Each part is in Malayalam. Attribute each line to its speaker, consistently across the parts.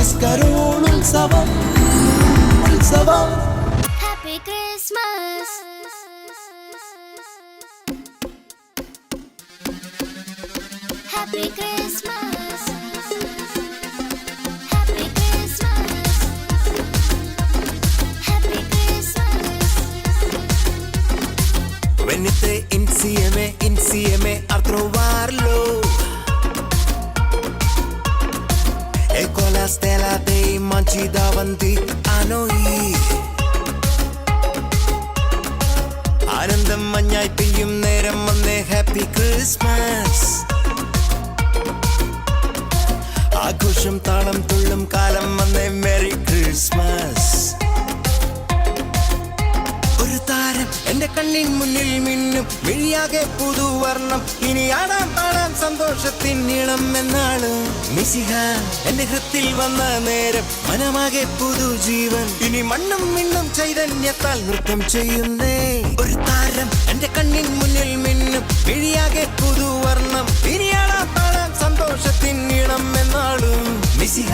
Speaker 1: മിസ് കരോൾ ഉത്സവം ഉത്സവം.
Speaker 2: Happy Christmas. Happy Christmas. Happy Christmas. Happy Christmas.
Speaker 1: Venite insieme a trovarlo. Ecco la stella dei mangi davanti a noi. ആനന്ദം മഞ്ഞായി പെയ്യും നേരം വന്നേ ഹാപ്പി ക്രിസ്മസ്. ആഘോഷം താളം തുള്ളും കാലം വന്നേ മെറി ക്രിസ്മസ്. ഒരു താരം എന്റെ കണ്ണിൻ മുന്നിൽ മിന്നും മിഴിയാകെ പുതുവർണ്ണം. ഇനി ആടാം പാടാം സന്തോഷത്തിൻ നീളം എന്നാണ്. മിശിഹ എന്റെ ഹൃത്തിൽ വന്ന നേരം മനമാകെ പുതുജീവൻ. ഇനി മണ്ണും മിണ്ണും ചൈതന്യത്താൽ നൃത്തം ചെയ്യുന്നേ. ഒരു താരം എന്റെ കണ്ണിൻ മുന്നിൽ മിന്നും മിഴിയാകെ പുതുവർണ്ണം. ഇനി ആടാം പാടാം സന്തോഷത്തിൻ നീളം എന്നാളും. മിശിഹ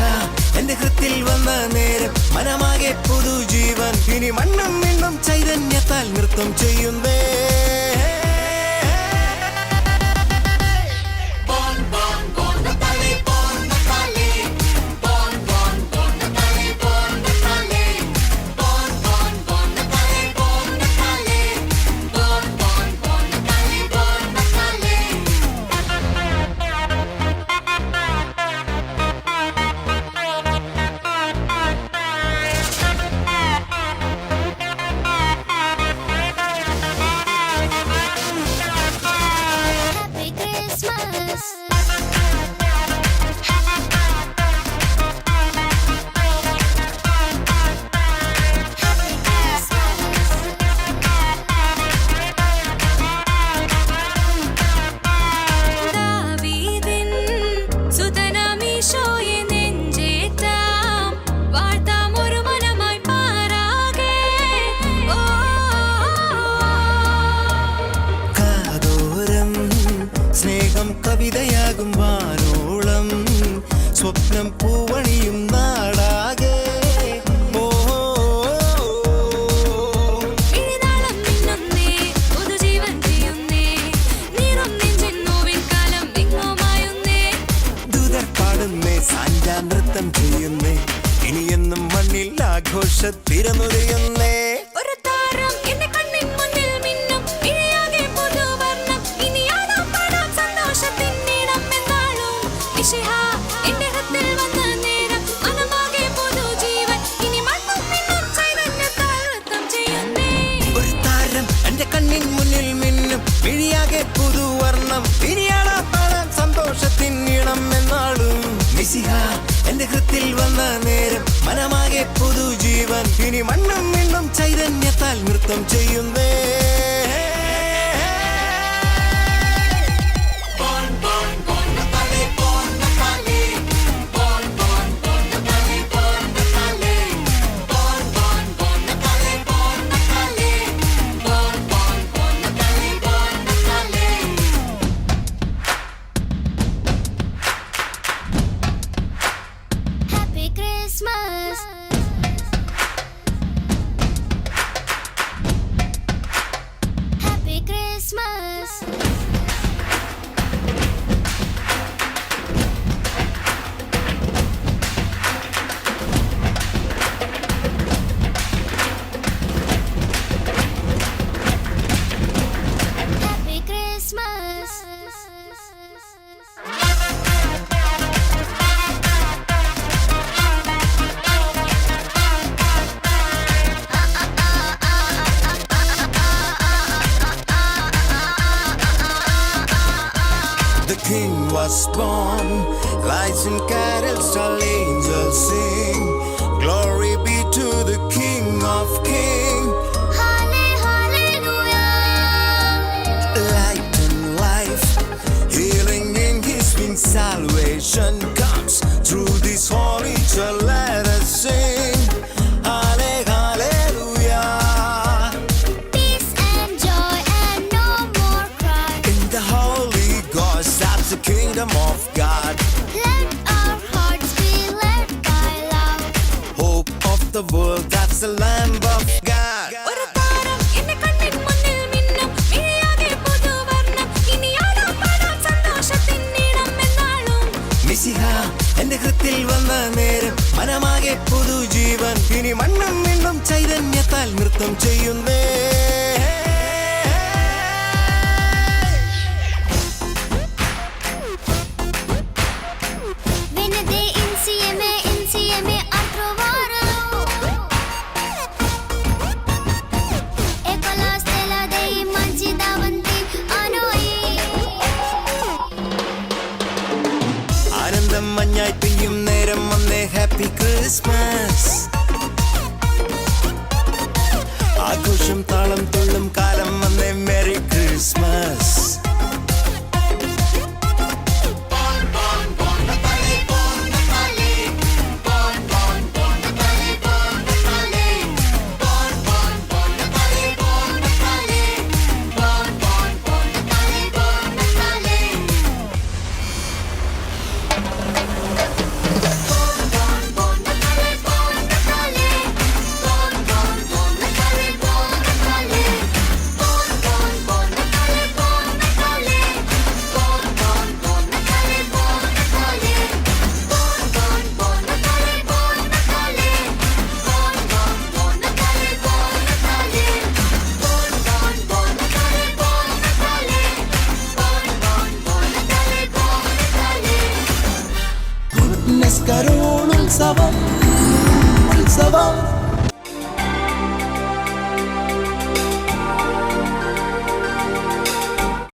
Speaker 1: എന്റെ ഹൃത്തിൽ വന്ന നേരം മനമാകെ പുതുജീവൻ. ഇനി മണ്ണും മിണ്ണും ചൈതന്യത്താൽ നൃത്തം ചെയ്യുന്നേ.
Speaker 2: Happy Christmas. Happy Christmas. ദാവീദിൻ സുതനാമീശോയെ നെഞ്ചേറ്റാം. വാഴ്ത്താം ഒരു മനമായി പാരാകെ. ഓ
Speaker 1: കാതോരം സ്നേഹം കവിതയാകും വാനോളം. സ്വപ്നം പൂവണിയും നാടാകെ.
Speaker 2: മിഴിനാളം മിന്നുന്നേ, പുതുജീവൻ ചെയ്യുന്നേ. നീറും നെഞ്ചിൻ നോവിൻ കാലം വിങ്ങുമായുന്നേ.
Speaker 1: ദൂതർ പാടുന്നേ, സാന്റാ നൃത്തം ചെയ്യുന്നേ. ഇനിയെന്നും മണ്ണിൽ ആഘോഷത്തിരനുരയുന്നേ.
Speaker 2: ഒരു താരം എന്റെ കണ്ണിൻ മുന്നിൽ മിന്നും മിഴിയാകെ പുതുവർണ്ണം. ഇനി ആടാം പാടാം സന്തോഷത്തിൻ നീളം എന്നാളും. മിശിഹ എന്റെ ഹൃത്തിൽ വന്ന നേരം മനമാകെ പുതുജീവൻ. ഇനി മണ്ണും മിന്നും ചൈതന്യത്താൽ നൃത്തം ചെയ്യുന്നേ.
Speaker 1: ഒരു താരം എന്റെ കണ്ണിൻ മുന്നിൽ മിന്നും മിഴിയാകെ പുതുവർണ്ണം. ഇനിയാളാ പാടാൻ സന്തോഷത്തിൻ നീളം എന്നാളും. മിശിഹ എന്റെ ഹൃത്തിൽ വന്ന നേരം മനമാകെ പുതുജീവൻ. ഇനി മണ്ണും മിണ്ണും ചൈതന്യത്താൽ നൃത്തം ചെയ്യുന്നേ.
Speaker 2: Happy Christmas.
Speaker 1: the world, that's the Lamb of God.
Speaker 2: ഒരു താരം എന്റെ കണ്ണിൻ മുന്നിൽ മിന്നും മിഴിയാകെ പുതുവർണ്ണം ഇനി ആടാം പാടാം സന്തോഷത്തിൻ ഈണം എന്നാളും
Speaker 1: മിശിഹ എന്റെ ഹൃത്തിൽ വന്ന നേരം മനമാകെ പുതുജീവൻ ഇനി മണ്ണും വീണ്ടും ചൈതന്യത്താൽ നൃത്തം ചെയ്യുന്നേ
Speaker 3: Venerdì insieme a trovare e con la stella dei mangi davanti a noi.
Speaker 1: ആനന്ദം മഞ്ഞായി പെയ്യും നേരം വന്നേ ഹാപ്പി ക്രിസ്മസ് ആഘോഷം താളം തുള്ളും കാലം വന്നേ മെറി ക്രിസ്മസ് കരോളുത്സവം ഉത്സവം